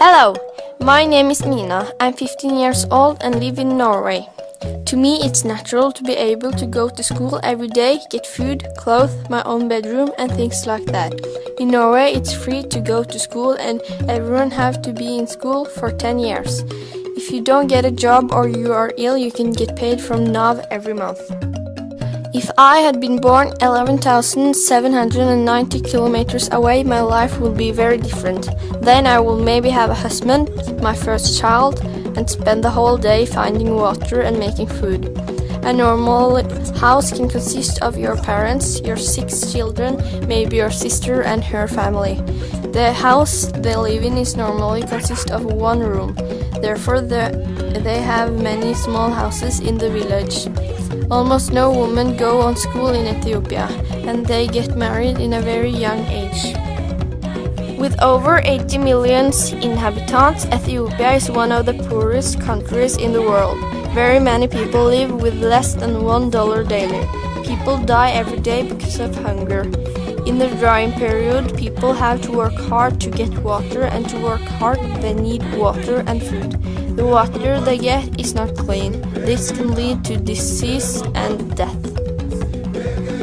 Hello, my name is Mina. I'm 15 years old and live in Norway. To me, it's natural to be able to go to school every day, get food, clothes, my own bedroom and things like that. In Norway, it's free to go to school and everyone have to be in school for 10 years. If you don't get a job or you are ill, you can get paid from NAV every month. If I had been born 11,790 kilometers away, my life would be very different. Then I will maybe have a husband, my first child, and spend the whole day finding water and making food. A normal house can consist of your parents, your 6 children, maybe your sister and her family. The house they live in is normally consist of one room. Therefore, they have many small houses in the village. Almost no women go on school in Ethiopia, and they get married in a very young age. With over 80 million inhabitants, Ethiopia is one of the poorest countries in the world. Very many people live with less than $1 daily. People die every day because of hunger. In the drying period, people have to work hard to get water, and to work hard they need water and food. The water they get is not clean. This can lead to disease and death.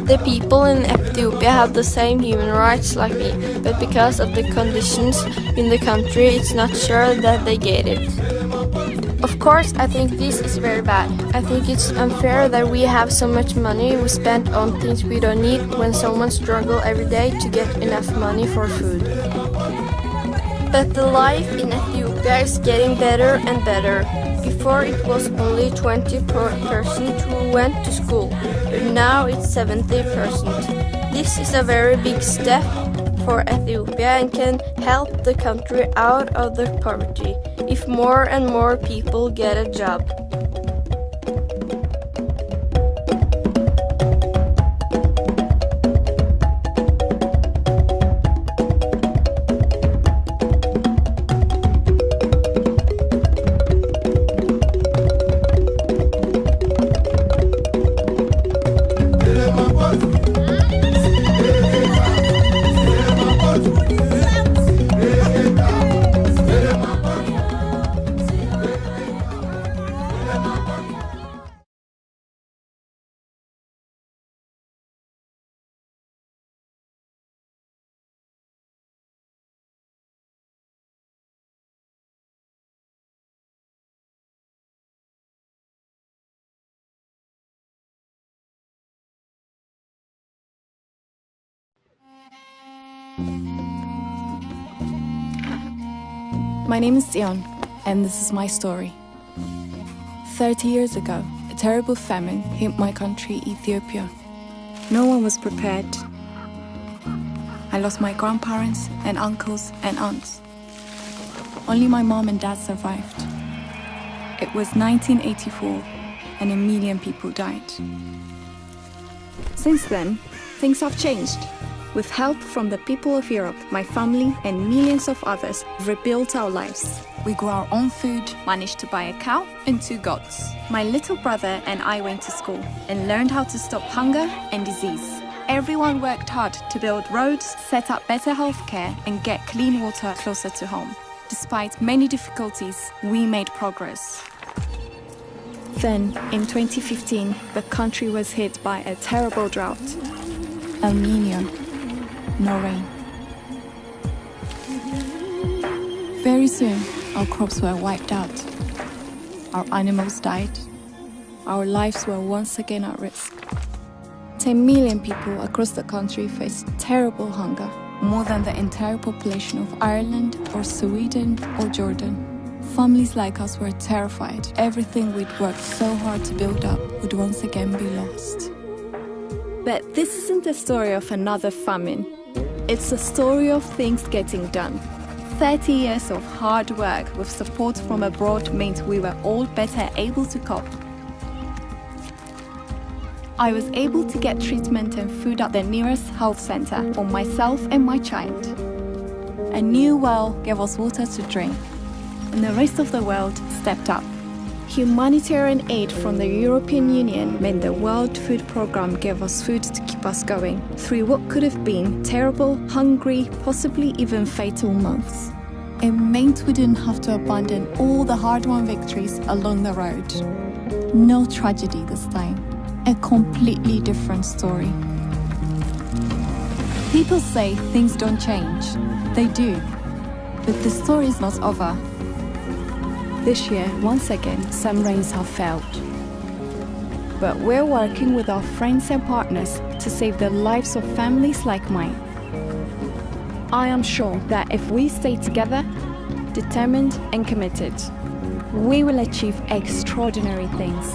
The people in Ethiopia have the same human rights like me, but because of the conditions in the country, it's not sure that they get it. Of course, I think this is very bad. I think it's unfair that we have so much money we spend on things we don't need when someone struggles every day to get enough money for food. But the life in Ethiopia is getting better and better. Before it was only 20% who went to school, but now it's 70%. This is a very big step for Ethiopia and can help the country out of the poverty if more and more people get a job. My name is Sion, and this is my story. 30 years ago, a terrible famine hit my country, Ethiopia. No one was prepared. I lost my grandparents and uncles and aunts. Only my mom and dad survived. It was 1984, and 1 million people died. Since then, things have changed. With help from the people of Europe, my family and millions of others rebuilt our lives. We grew our own food, managed to buy a cow and 2 goats. My little brother and I went to school and learned how to stop hunger and disease. Everyone worked hard to build roads, set up better healthcare and get clean water closer to home. Despite many difficulties, we made progress. Then, in 2015, the country was hit by a terrible drought. El Niño. No rain. Very soon, our crops were wiped out. Our animals died. Our lives were once again at risk. 10 million people across the country faced terrible hunger, more than the entire population of Ireland or Sweden or Jordan. Families like us were terrified. Everything we'd worked so hard to build up would once again be lost. But this isn't the story of another famine. It's a story of things getting done. 30 years of hard work with support from abroad meant we were all better able to cope. I was able to get treatment and food at the nearest health center for myself and my child. A new well gave us water to drink, and the rest of the world stepped up. Humanitarian aid from the European Union meant the World Food Programme gave us food to keep us going through what could have been terrible, hungry, possibly even fatal months. It meant we didn't have to abandon all the hard-won victories along the road. No tragedy this time. A completely different story. People say things don't change. They do. But the story is not over. This year, once again, some rains have failed. But we're working with our friends and partners to save the lives of families like mine. I am sure that if we stay together, determined and committed, we will achieve extraordinary things.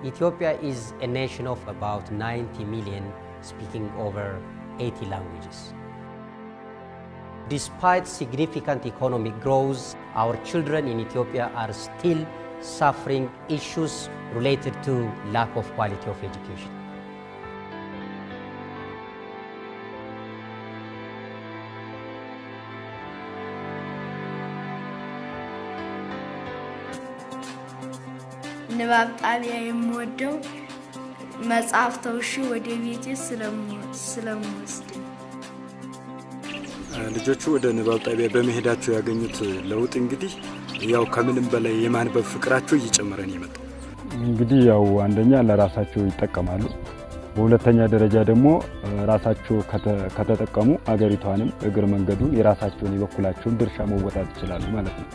Ethiopia is a nation of about 90 million, speaking over 80 languages. Despite significant economic growth, our children in Ethiopia are still suffering issues related to lack of quality of education. ንባብ ጣቢያ የምወደው መጽሐፍ ተውሽ ወደ ቤቴ ስለምወስድ ልጆቹ ወደ ንባብ ጣቢያ በመሄዳቸው ያገኙት ለውጥ እንግዲህ ያው ከምንም በላይ የማንበብ ፍቅራቸው እየጨመረ ነው የመጣው። እንግዲህ ያው አንደኛ ለራሳቸው ይጠቀማሉ፣ በሁለተኛ ደረጃ ደግሞ ራሳቸው ከተጠቀሙ አገሪቷንም እግር መንገዱን የራሳቸውን የበኩላቸውን ድርሻ መወጣት ይችላሉ ማለት ነው።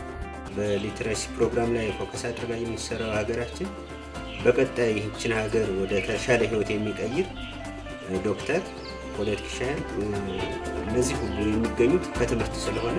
በሊትሬሲ ፕሮግራም ላይ ፎከስ አድርጋ የሚሰራው ሀገራችን በቀጣይ ይህችን ሀገር ወደ ተሻለ ህይወት የሚቀይር ዶክተር፣ ፖለቲሻን እነዚህ ሁሉ የሚገኙት ከትምህርት ስለሆነ